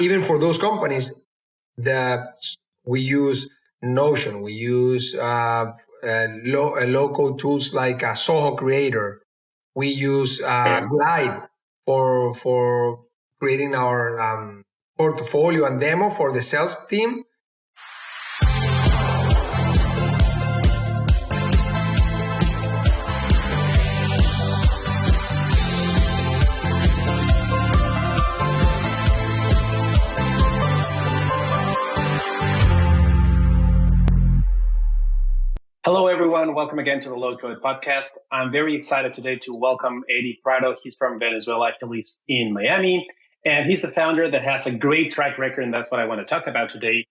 Even for those companies, we use Notion, we use low-code tools like Soho Creator. We use Glide for creating our portfolio and demo for the sales team. Hello, everyone. Welcome again to the LowCode Podcast. I'm very excited today to welcome Eddy. He's from Venezuela. He lives in Miami, and he's a founder that has a great track record, and that's what I want to talk about today.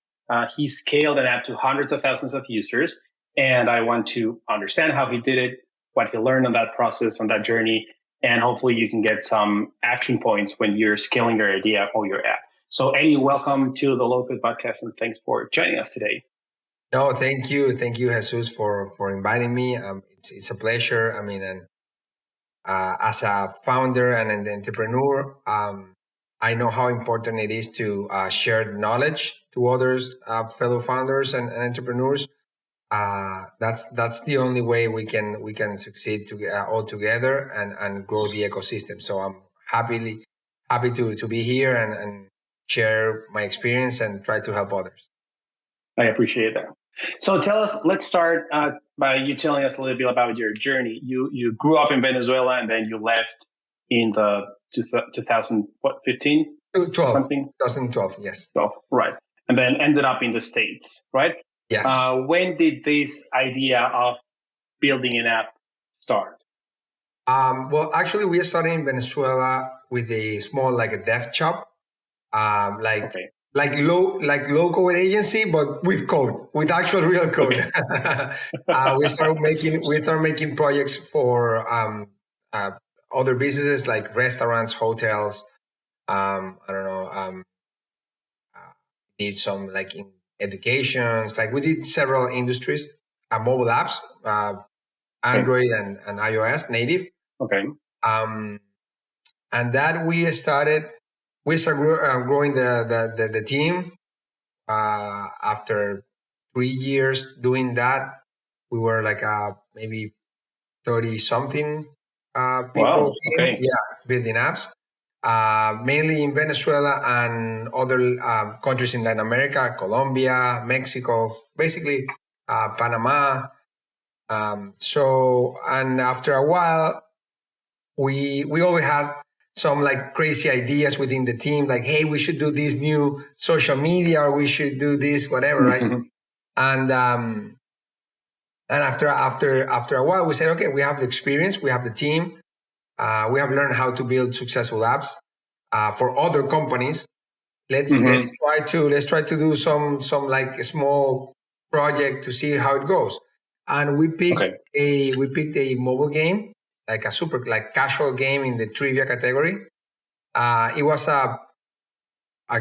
He scaled an app to hundreds of thousands of users, and I want to understand how he did it, what he learned on that process, on that journey, and hopefully you can get some action points when you're scaling your idea or your app. So, Eddy, welcome to the LowCode Podcast, and thanks for joining us today. No, thank you, Jesus, for inviting me. It's a pleasure. I mean, and as a founder and an entrepreneur, I know how important it is to share knowledge to others, fellow founders and entrepreneurs. That's the only way we can succeed all together and grow the ecosystem. So I'm happy to be here and share my experience and try to help others. I appreciate that. So let's start by you telling us a little bit about your journey. You grew up in Venezuela and then you left in the 2015? 2012, yes. 12, right. And then ended up in the States, right? Yes. When did this idea of building an app start? Well, actually, we started in Venezuela with a small, like a dev shop, like low-code agency, but with actual real code. We started making projects for other businesses like restaurants, hotels. Did some like in educations, like we did several industries, mobile apps, Android and iOS native. Okay. And that we started growing the team. After 3 years doing that, we were like maybe 30 something people. Wow. Okay. Yeah, building apps. Mainly in Venezuela and other countries in Latin America, Colombia, Mexico, basically Panama. And after a while, we always had some like crazy ideas within the team, like, hey, we should do this new social media, or we should do this, whatever, right? And after a while, we said, okay, we have the experience, we have the team, we have learned how to build successful apps for other companies. Let's try to do some like a small project to see how it goes. And we picked a mobile game, like a super like casual game in the trivia category. It was a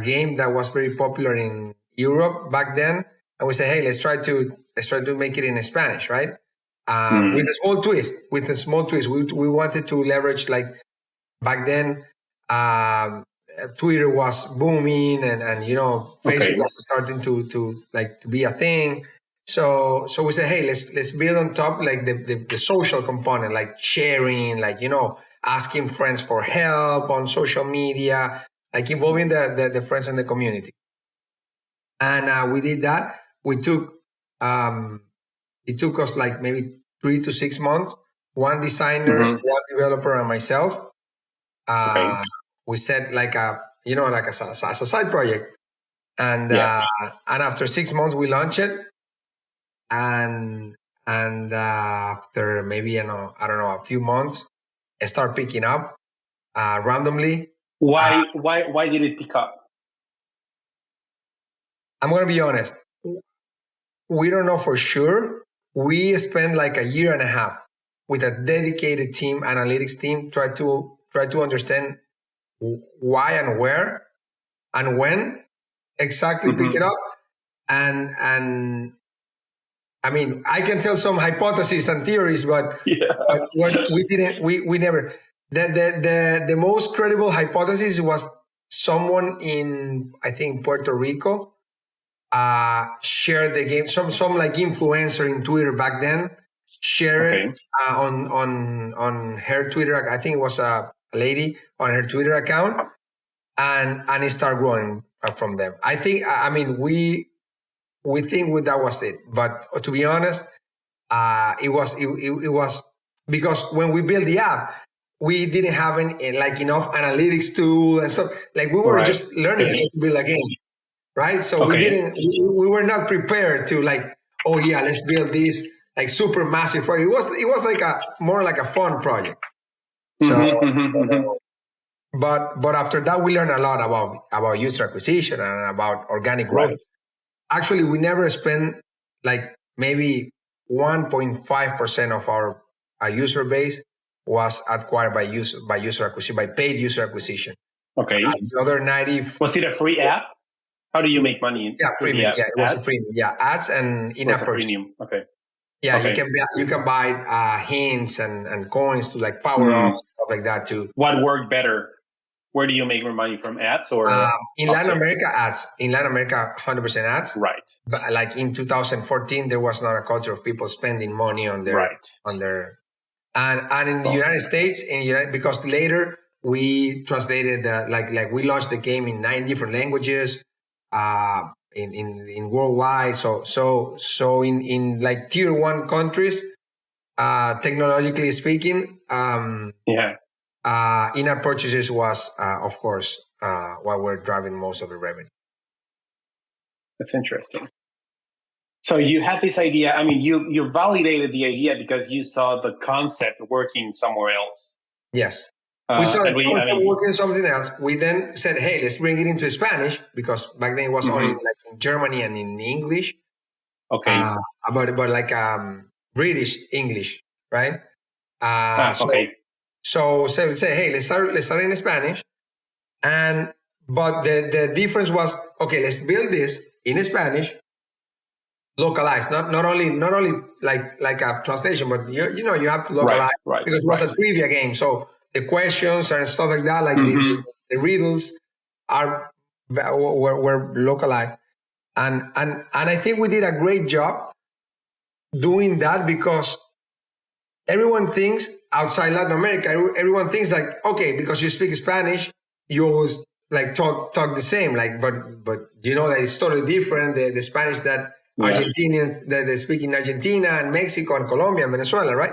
game that was very popular in Europe back then, and we said, hey, let's try to make it in Spanish, right? With a small twist. We wanted to leverage, like back then, Twitter was booming and Facebook was starting to be a thing. So we said, hey, let's build on top like the social component, like sharing, like asking friends for help on social media, like involving the friends in the community. And we did that. It took us like maybe 3 to 6 months. One designer, one developer, and myself. We set like as a side project, and after 6 months we launched it. And after maybe a few months, it started picking up randomly. Why did it pick up? I'm gonna be honest. We don't know for sure. We spent like a year and a half with a dedicated team, analytics team, try to understand why and where and when exactly pick it up. And I mean, I can tell some hypotheses and theories, but what we never. The most credible hypothesis was someone in, I think, Puerto Rico shared the game. Some like influencer in Twitter back then shared it on her Twitter. I think it was a lady on her Twitter account, and it started growing from them. I think, I mean, we think that was it, but to be honest, it was because when we built the app, we didn't have like enough analytics tool and stuff. Like we were just learning how to build a game, right? So we were not prepared to like, oh yeah, let's build this like super massive project. It was like more like a fun project. So, but after that, we learned a lot about user acquisition and about organic growth. Actually, we never spent like maybe 1.5% of our user base was acquired by user acquisition, by paid user acquisition. Okay. The other 90. Was it a free app? How do you make money? Yeah, freemium. Yeah, it was a freemium. Yeah, ads and in-app purchase. Okay. Yeah, you can buy hints and coins to like power ups, stuff like that too. What worked better? Where do you make more money, from ads or in Latin America? Ads. In Latin America, 100% ads. Right. But like in 2014, there was not a culture of people spending money on their and in the United States, because later we translated like we launched the game in 9 different languages, in worldwide. So in like tier 1 countries, technologically speaking, in-app purchases was, of course, what we're driving most of the revenue. That's interesting. So you had this idea. I mean, you validated the idea because you saw the concept working somewhere else. Yes. We saw the concept working something else. We then said, hey, let's bring it into Spanish, because back then it was only like in Germany and in English. Okay. But like British English, right? So we say, hey, let's start in Spanish. But the difference was, okay, let's build this in Spanish, localized, not only like a translation, but you have to localize, because it was a trivia game. So the questions and stuff like that, like the riddles were localized. And I think we did a great job doing that, because everyone thinks outside Latin America, everyone thinks like, okay, because you speak Spanish, you always like talk the same, like, but you know that it's totally different. The Spanish that Argentinians that they speak in Argentina and Mexico and Colombia and Venezuela, right?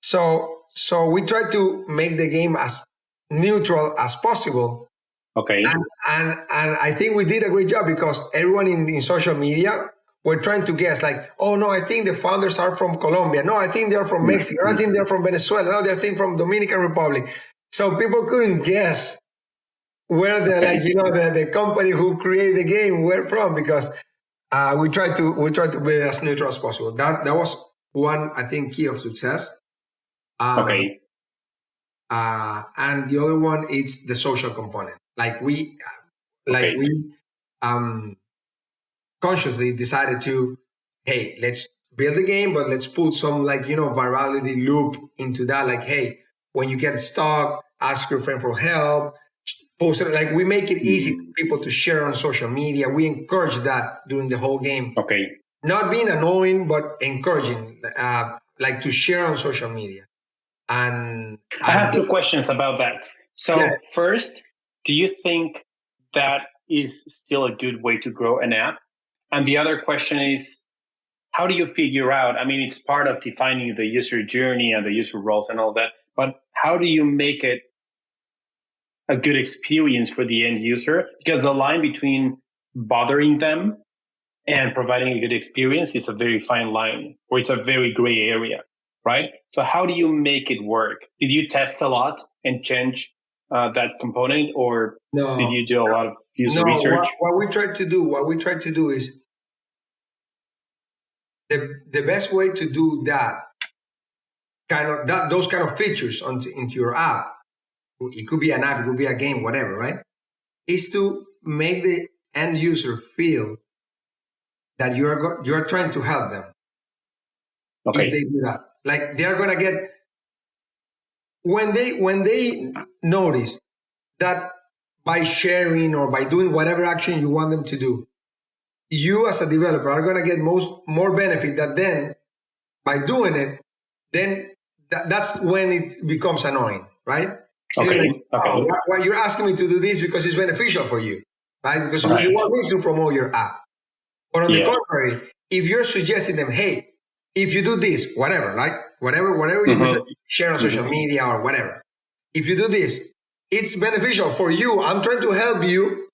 So we try to make the game as neutral as possible. Okay. And I think we did a great job, because everyone in social media were trying to guess, like, oh no, I think the founders are from Colombia. No, I think they're from Mexico. I think they're from Venezuela. No, they're from Dominican Republic. So people couldn't guess where the company who created the game were from, because we tried to be as neutral as possible. That was one, I think, key of success. And the other one is the social component. We consciously decided to, hey, let's build a game, but let's put some virality loop into that. Like, hey, when you get stuck, ask your friend for help. Post it. Like, we make it easy for people to share on social media. We encourage that during the whole game. Okay. Not being annoying, but encouraging, to share on social media. And I have 2 questions about that. So first, do you think that is still a good way to grow an app? And the other question is, how do you figure out, I mean, it's part of defining the user journey and the user roles and all that, but how do you make it a good experience for the end user? Because the line between bothering them and providing a good experience is a very fine line, or it's a very gray area, right? So how do you make it work? Did you test a lot and change that component, or did you do a lot of user research? What we try to do is the best way to do those kind of features into your app. It could be an app, it could be a game, whatever, right? Is to make the end user feel that you're trying to help them. Okay. If they do that, like, they're gonna get, when they notice that by sharing or by doing whatever action you want them to do, you as a developer are going to get more benefit than then by doing it, then that's when it becomes annoying, right? Okay. Like, why you're asking me to do this because it's beneficial for you, right? Because you want me to promote your app. But on the contrary, if you're suggesting them, hey, if you do this, whatever, right? Whatever you share on social media or whatever, if you do this, it's beneficial for you. I'm trying to help you.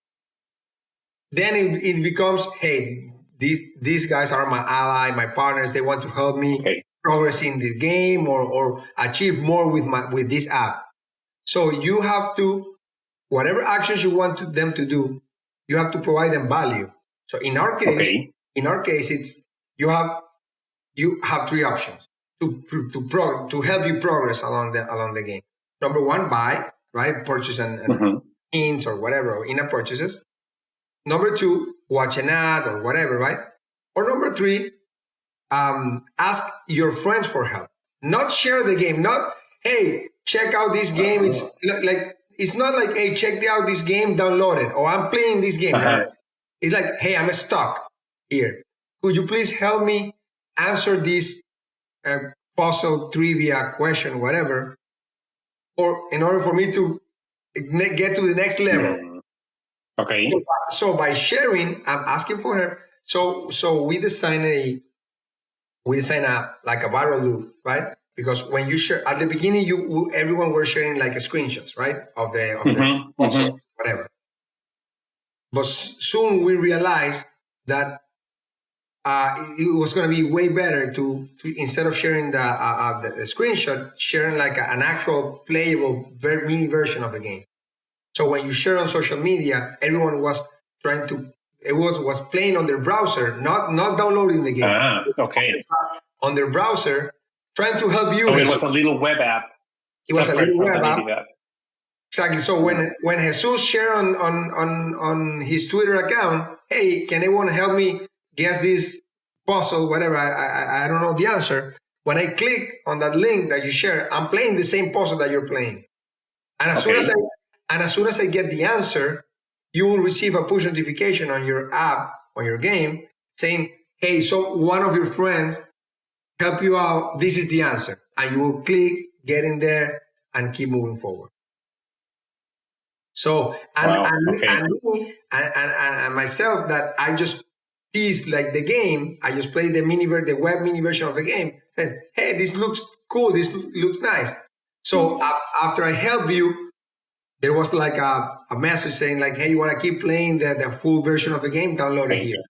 Then it becomes, hey, these guys are my ally, my partners. They want to help me progress in the game or achieve more with this app. So you have to, whatever actions you want them to do, you have to provide them value. So in our case, it's you have three options to help you progress along the game. Number one, buy, right? Purchase and ins or whatever, or in-app purchases. Number two, watch an ad or whatever, right? Or number three, ask your friends for help. Not share the game. Not, hey, check out this game. It's not like, hey, check out this game, download it. Or I'm playing this game. Right? It's like, hey, I'm stuck here. Could you please help me answer this puzzle, trivia, question, whatever, or in order for me to get to the next level? Okay. So by sharing, I'm asking for her. So we design a like a viral loop, right? Because when you share at the beginning, everyone were sharing like a screenshots, right, of the puzzle, whatever. But soon we realized that it was going to be way better to instead of sharing the screenshot, sharing like an actual playable, very mini version of the game. So when you share on social media, everyone was trying to, it was playing on their browser, not downloading the game. On their browser, trying to help you. So it was a little web app. It was a little web app. Exactly. So when Jesus shared on his Twitter account, hey, can anyone help me guess this puzzle, whatever, I don't know the answer. When I click on that link that you share, I'm playing the same puzzle that you're playing. And as soon as I get the answer, you will receive a push notification on your app, on your game, saying, hey, so one of your friends help you out, this is the answer. And you will click, get in there, and keep moving forward. So, and myself, that I just teased like the game, I just played the web mini version of the game, said, hey, this looks cool, this looks nice. So after I help you, there was like a message saying like, hey, you want to keep playing the full version of the game? Download it here.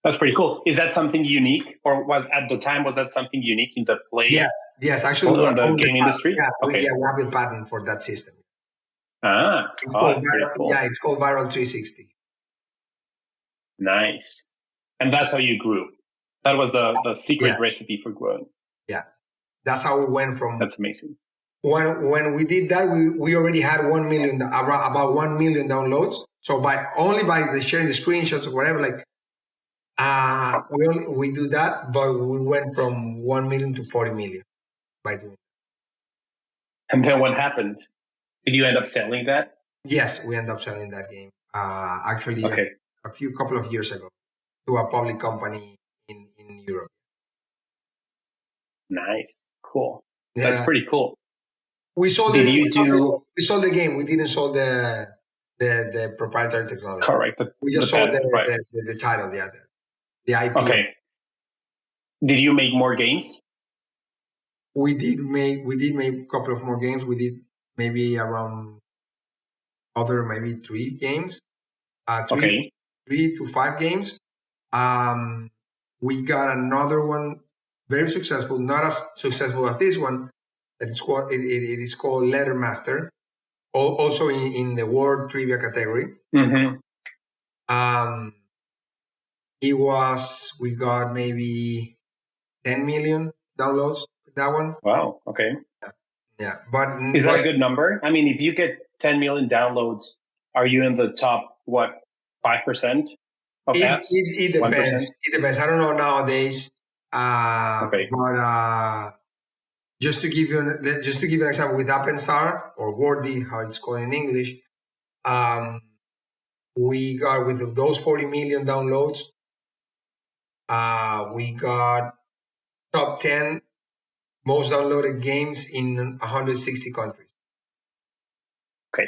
That's pretty cool. Is that something unique, or was that something unique in the play? Yeah, yes, actually, in the game industry. Yeah, we have the patent for that system. That's pretty cool. Yeah, it's called Viral 360. Nice, and that's how you grew. That was the secret recipe for growing. Yeah, that's how we went from. That's amazing. When we did that, we already had about 1 million downloads. So by sharing the screenshots or whatever, like. We do that, but we went from 1 million to 40 million by doing it. And then what happened? Did you end up selling that? Yes, we ended up selling that game. Actually, a couple of years ago to a public company in Europe. Nice, cool. Yeah. That's pretty cool. We sold. We sold the game. We didn't sell the proprietary technology. Correct. We just sold the title. Yeah. The IP. Okay. Did you make more games? We did make a couple of more games. We did maybe around maybe 3 games. 3 to 5 games. We got another one very successful, not as successful as this one. That it is called Letter Master, also in the word trivia category. We got maybe 10 million downloads with that one. Wow. Okay. Yeah. But is that a good number? I mean, if you get 10 million downloads, are you in the top, 5% of apps? It depends. 1%? It depends. I don't know nowadays. But Just to give you an example with Appensar or Wordy, how it's called in English, we got with those 40 million downloads, we got top 10 most downloaded games in 160 countries. Okay.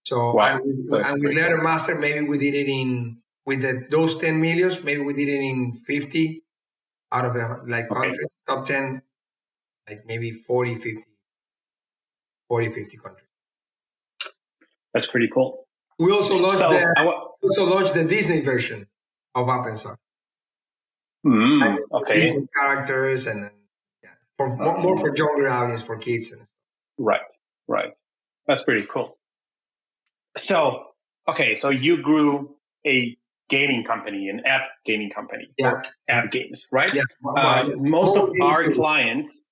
So wow. and with Letter Master, maybe we did it those 10 millions, maybe we did it in 50 out of the countries, top 10, like maybe 40, 50 countries. That's pretty cool. We also launched the Disney version of Appensar. Okay. Disney characters and more for younger audience, for kids. Right. That's pretty cool. So, okay, so you grew a gaming company, an app gaming company, for app games, right? Yeah. Most of our clients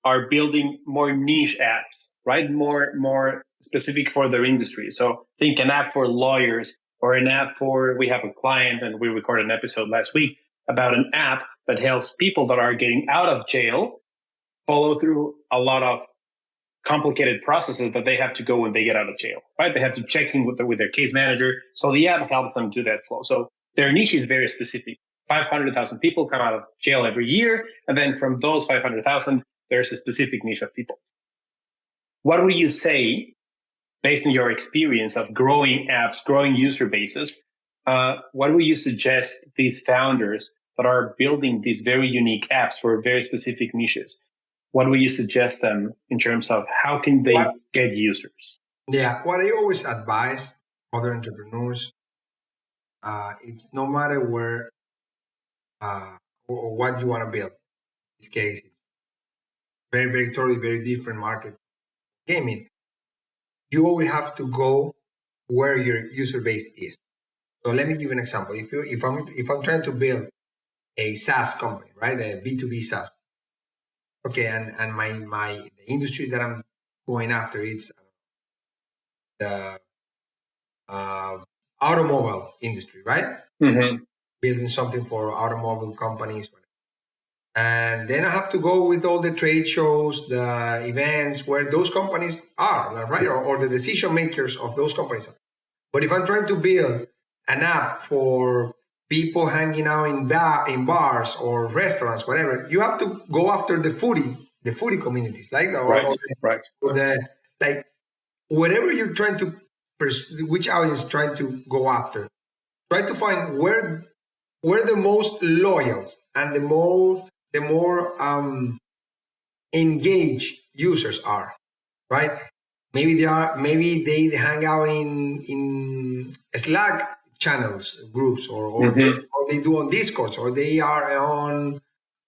are building more niche apps, right? More specific for their industry. So think an app for lawyers or an app we have a client, and we recorded an episode last week about an app that helps people that are getting out of jail follow through a lot of complicated processes that they have to go when they get out of jail, right? They have to check in with their case manager. So the app helps them do that flow. So their niche is very specific. 500,000 people come out of jail every year. And then from those 500,000, there's a specific niche of people. What would you say, based on your experience of growing apps, growing user bases, what would you suggest these founders that are building these very unique apps for very specific niches? What would you suggest them in terms of how can they get users? Yeah, what I always advise other entrepreneurs, it's no matter where or what you want to build. In this case, it's totally very different market gaming. You always have to go where your user base is. So let me give you an example. If I'm trying to build a SaaS company, right, a B2B SaaS. Okay, and the industry that I'm going after, it's the automobile industry, right? Mm-hmm. Building something for automobile companies. And then I have to go with all the trade shows, the events where those companies are, right? Or the decision makers of those companies. But if I'm trying to build an app for people hanging out in bars or restaurants, whatever, you have to go after the foodie communities, like like whatever you're trying to which audience trying to go after. Try to find where the most loyals and the more engaged users are, right? Maybe they hang out in Slack channels, groups, or they do on Discord, or they are on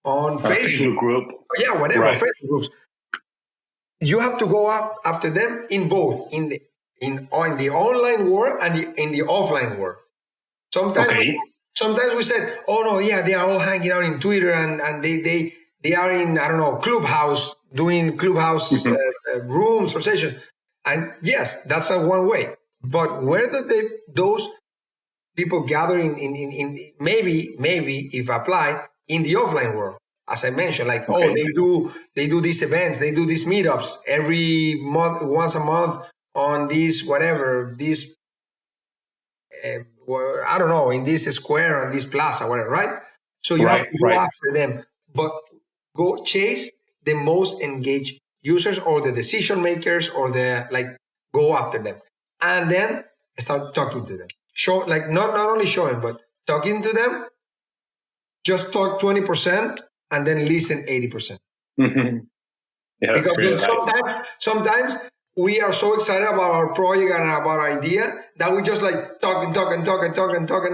Facebook group. Yeah, whatever, right. Facebook groups. You have to go after them in both, in the online world and in the offline world. Sometimes we said, oh no, yeah, they are all hanging out in Twitter and they are in, I don't know, Clubhouse, doing Clubhouse rooms or sessions. And yes, that's one way. But where do those people gather in maybe if apply in the offline world? As I mentioned, like, they do these events, they do these meetups every month, once a month on this, whatever, this, I don't know, in this square, on this plaza, whatever, right? So you have to go after them, but go chase the most engaged users or the decision makers or go after them. And then start talking to them. Show, not only showing, but talking to them, just talk 20%. And then listen 80%. Mm-hmm. Yeah, that's because sometimes we are so excited about our project and about our idea that we just talk and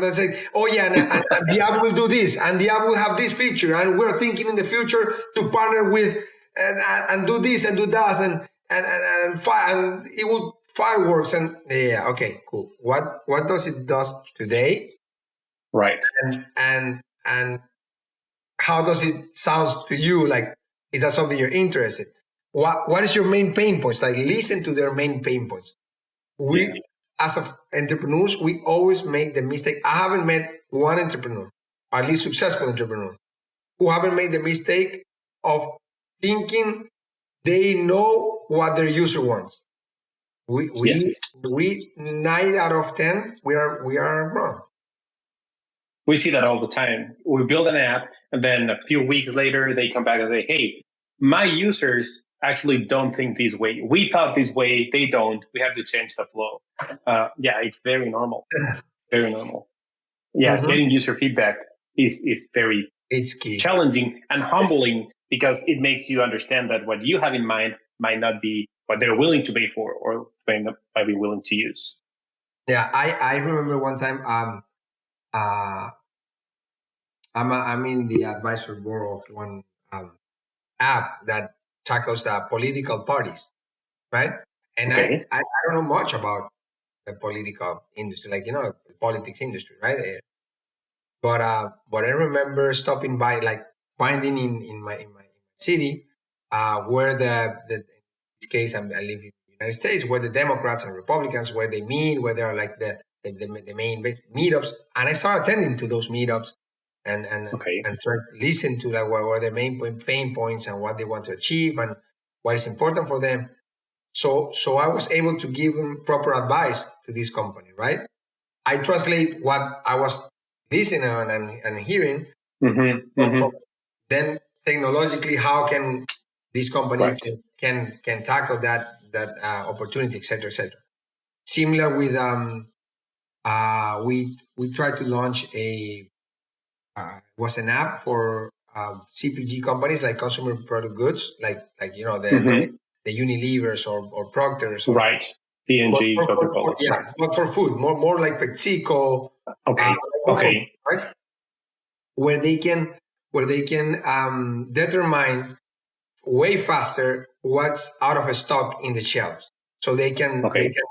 then say, oh yeah, and the app will do this, and the app will have this feature, and we're thinking in the future to partner with and do this and do that, and it will fireworks and yeah, okay, cool. What does it does today? Right. And how does it sound to you? Is that something you're interested? What is your main pain points? Listen to their main pain points. As entrepreneurs, we always make the mistake. I haven't met one entrepreneur, or at least successful entrepreneur, who haven't made the mistake of thinking they know what their user wants. Yes. We 9 out of 10 we are wrong. We see that all the time. We build an app, and then a few weeks later, they come back and say, "Hey, my users actually don't think this way. We thought this way. They don't. We have to change the flow." Yeah, it's very normal. Very normal. Yeah, getting user feedback is very It's key. challenging and humbling, because it makes you understand that what you have in mind might not be what they're willing to pay for or might be willing to use. Yeah, I remember one time. I'm in the advisory board of one app that tackles political parties, right? And Okay. I don't know much about the political industry, like the politics industry, right? But I remember stopping by, like finding in my city, where in this case I live in the United States, where the Democrats and Republicans, where they meet, where they are like the main meetups, and I started attending to those meetups and Okay. try to listen to like what are their main pain points and what they want to achieve and what is important for them. So I was able to give them proper advice to this company, right? I translate what I was listening and hearing from then technologically, how can this company Right. can tackle that opportunity, etc., etc. Similar with we tried to launch was an app for CPG companies, like consumer product goods, like the Unilevers or Procters, or Right. P&G, Coca-Cola. Right. but for food, more like PepsiCo, Okay. for food, Okay. right? Where they can determine way faster what's out of stock in the shelves, so they can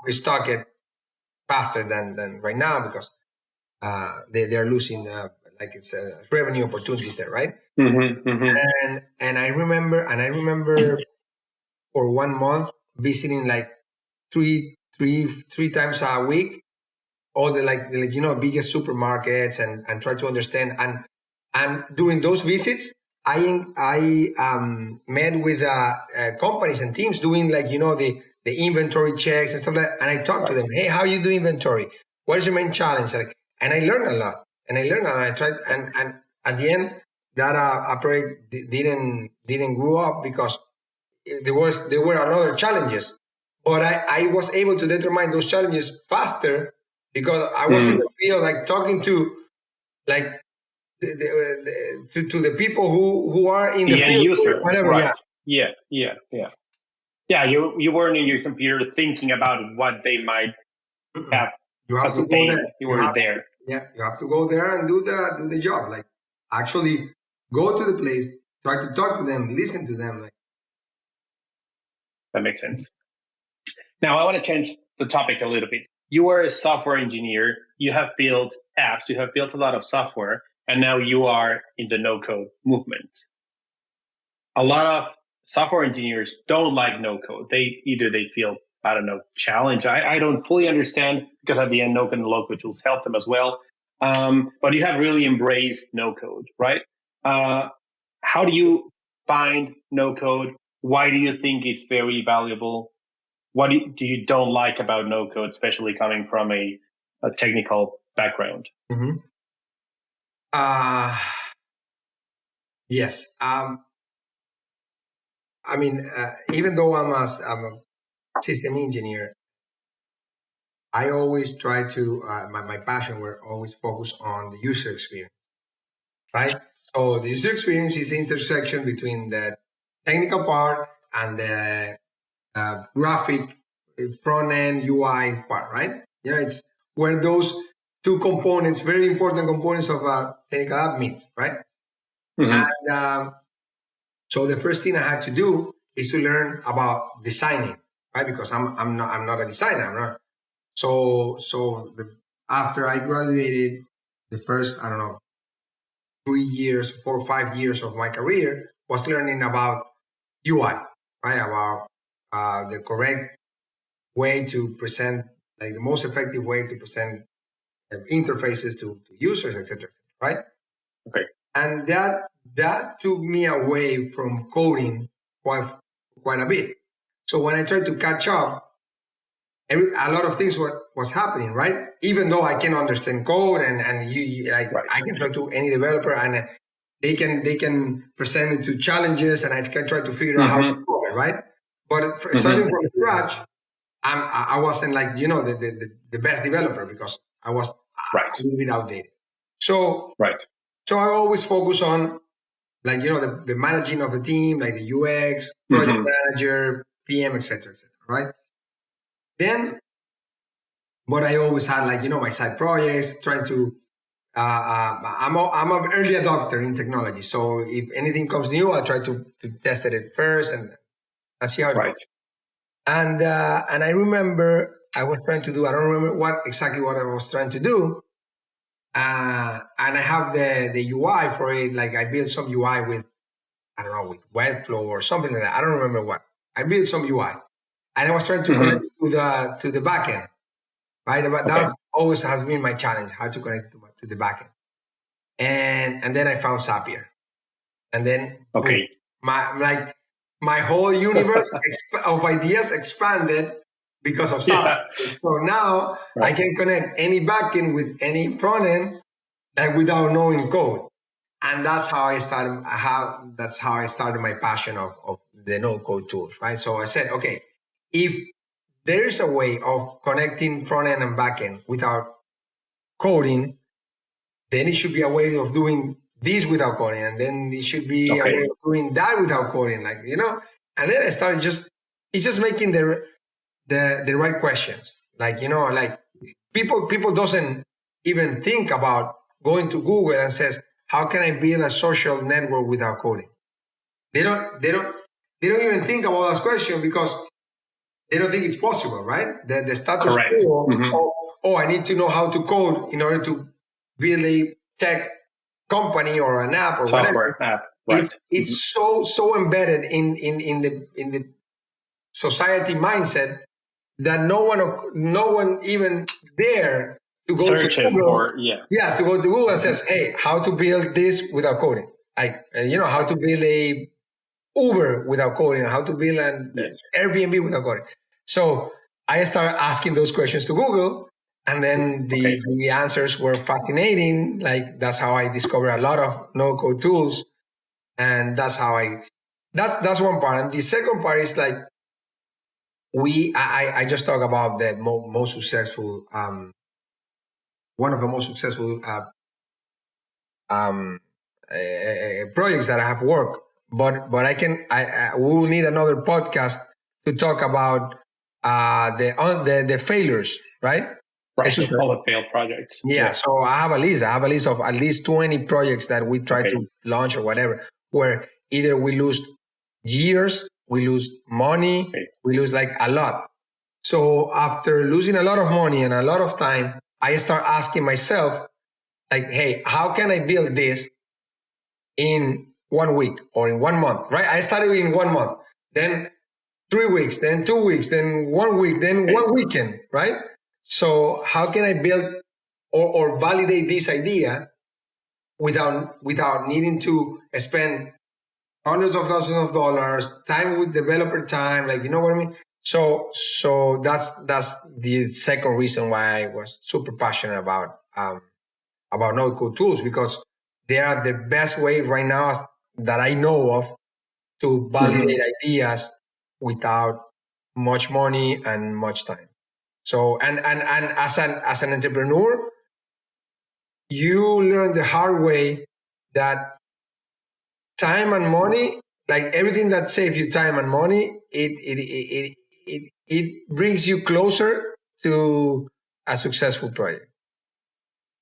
restock it faster than right now, because they're losing like it's revenue opportunities there, right? And I remember for 1 month visiting like three times a week all the biggest supermarkets, and try to understand, and during those visits I met with companies and teams doing the inventory checks and stuff like that, and I talked to them, hey, how you do inventory, what is your main challenge, and I learned a lot, I tried, and at the end that a project didn't grow up, because there were other challenges, but I was able to determine those challenges faster, because I was in the field, like talking to like to the people who are in the The end field, user. whatever. Right. Yeah. Yeah, you weren't in your computer thinking about what they might have You have as to a go pain. there. You were there. Yeah, you have to go there and do the job. Like, actually go to the place, try to talk to them, listen to them. Like, that makes sense. Now I want to change the topic a little bit. You are a software engineer. You have built apps. You have built a lot of software, and now you are in the no-code movement. A lot of software engineers don't like no-code. They feel, I don't know, challenged. I don't fully understand, because at the end, no-code and low-code tools help them as well. But you have really embraced no-code, right? How do you find no-code? Why do you think it's very valuable? What do you don't like about no-code, especially coming from a technical background? yes. I mean, even though I'm a system engineer, I always try to, my passion will always focus on the user experience, right? So the user experience is the intersection between the technical part and the graphic front end UI part, right? It's where those two components, very important components of a technical app, meet, right? And so the first thing I had to do is to learn about designing, right? Because I'm not a designer. I'm not. So after I graduated, the first, I don't know, 4 or 5 years of my career was learning about UI, right? About the correct way to present, like the most effective way to present interfaces to users, etc., right? Okay. And that took me away from coding quite a bit. So when I tried to catch up, a lot of things was happening, right? Even though I can understand code and you like Right. I can talk to any developer and they can present me to challenges and I can try to figure out how to do it, right? But starting from scratch, I wasn't like the best developer because I was a little bit outdated. So so I always focus on like the managing of the team, like the UX, project manager, PM, etc., right? Then, but I always had like my side projects, trying to. I'm an early adopter in technology, so if anything comes new, I try to test it first and see how it goes. And I remember I was trying to do. I don't remember exactly what I was trying to do. And I have the UI for it. Like I built some UI with with Webflow or something like that. I don't remember what. I built some UI, and I was trying to connect it to the backend. Right, but that always has been my challenge: how to connect to the backend. And then I found Zapier, and then my whole universe of ideas expanded because of Zapier. So now I can connect any backend with any front end, like without knowing code, and that's how I started. That's how I started my passion of the no-code tools. Right, so I said, okay, if there is a way of connecting front end and back end without coding, then it should be a way of doing this without coding, and then it should be a way of doing that without coding, And then I started it's just making the right questions, like people doesn't even think about going to Google and says, how can I build a social network without coding? They don't even think about this question because they don't think it's possible, right? The status quo. I need to know how to code in order to build a tech company or an app or software whatever. App. Right. It's so embedded in the society mindset that no one even dare to go searches to Google, to go to Google and says, hey, how to build this without coding? Like how to build a Uber without coding, how to build an Airbnb without coding. So I started asking those questions to Google, and then the answers were fascinating. Like that's how I discovered a lot of no-code tools, and that's how that's one part. And the second part is like I just talk about the most successful one of the most successful projects that I have worked. But we will need another podcast to talk about the failures, right? Right, all the failed projects. Yeah, so I have a list of at least 20 projects that we try to launch or whatever, where either we lose years, we lose money, we lose like a lot. So after losing a lot of money and a lot of time, I start asking myself, like, hey, how can I build this in 1 week or in 1 month, right? I started in 1 month, then 3 weeks, then 2 weeks, then 1 week, then 1 weekend, right? So how can I build or validate this idea without needing to spend hundreds of thousands of dollars, time with developer time, like, you know what I mean? So that's the second reason why I was super passionate about no-code tools, because they are the best way right now that I know of to validate ideas without much money and much time. So and as an entrepreneur, you learn the hard way that time and money, like everything that saves you time and money, it brings you closer to a successful project.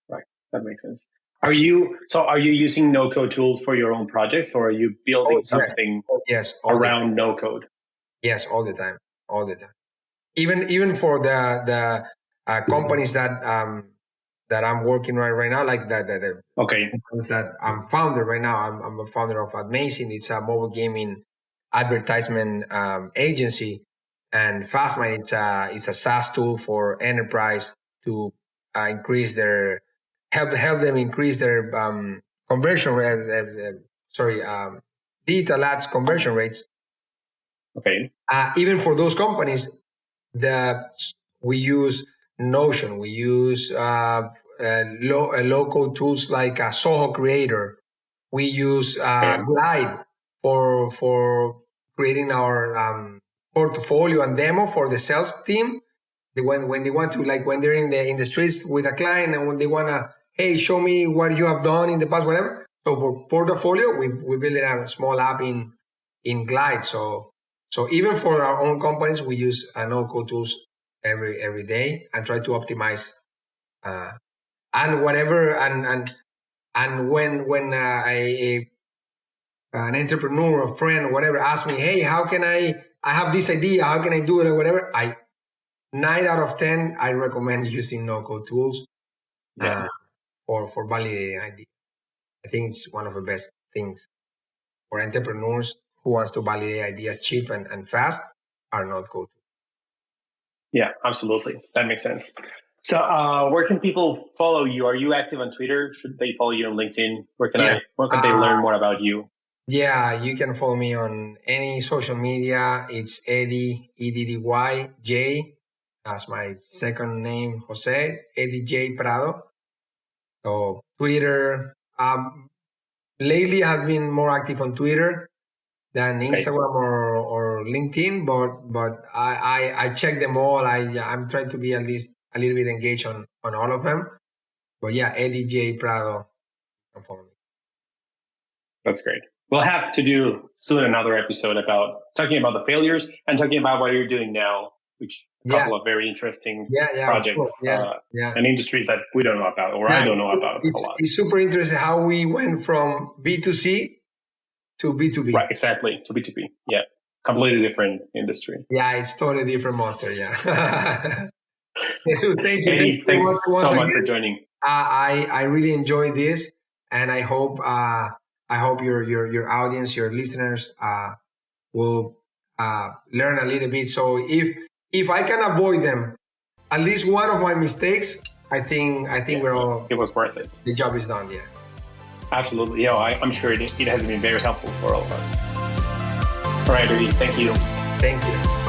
Right, that makes sense. Are you using no-code tools for your own projects, or are you building something around no-code? Yes, all the time. Even for the companies that I'm working right now, like the companies that I'm founder right now. I'm a founder of Amazing. It's a mobile gaming advertisement agency, and Fastmind it's a SaaS tool for enterprise to increase their help them increase their conversion rate. Digital ads conversion rates. Okay. Even for those companies, we use Notion, we use low-code tools like Soho Creator. We use Glide for creating our portfolio and demo for the sales team. When they want to, like when they're in the streets with a client and when they want to, hey, show me what you have done in the past, whatever. So for portfolio, we build a small app in Glide. So even for our own companies, we use no-code tools every day and try to optimize and whatever and when an entrepreneur, a friend, or whatever asks me, hey, how can I have this idea, how can I do it or whatever, 9 out of 10 I recommend using no-code tools for validating ideas. I think it's one of the best things for entrepreneurs who wants to validate ideas cheap and fast are no-code. Yeah, absolutely. That makes sense. So where can people follow you? Are you active on Twitter? Should they follow you on LinkedIn? Where can they learn more about you? Yeah, you can follow me on any social media. It's Eddy, Eddy J, as my second name, Jose, Eddy J Prado. So Twitter, lately has been more active on Twitter than Instagram or LinkedIn, but I check them all. I'm trying to be at least a little bit engaged on all of them. But yeah, Eddy J Prado. Follow me. That's great. We'll have to do soon another episode about talking about the failures and talking about what you're doing now, which a couple of very interesting projects and industries that we don't know about or I don't know about a lot. It's super interesting how we went from B2C to B2B. Right, exactly. To B2B. Yeah. Completely different industry. Yeah, it's totally different monster. Yeah. So thank you. Eddy, thanks so much for joining. I really enjoyed this, and I hope your audience, your listeners, will learn a little bit. So if I can avoid them, at least one of my mistakes, I think we're all. It was worth it. The job is done. Yeah. Absolutely. Yeah, I'm sure it has been very helpful for all of us. All right, Eddy. Thank you. Thank you.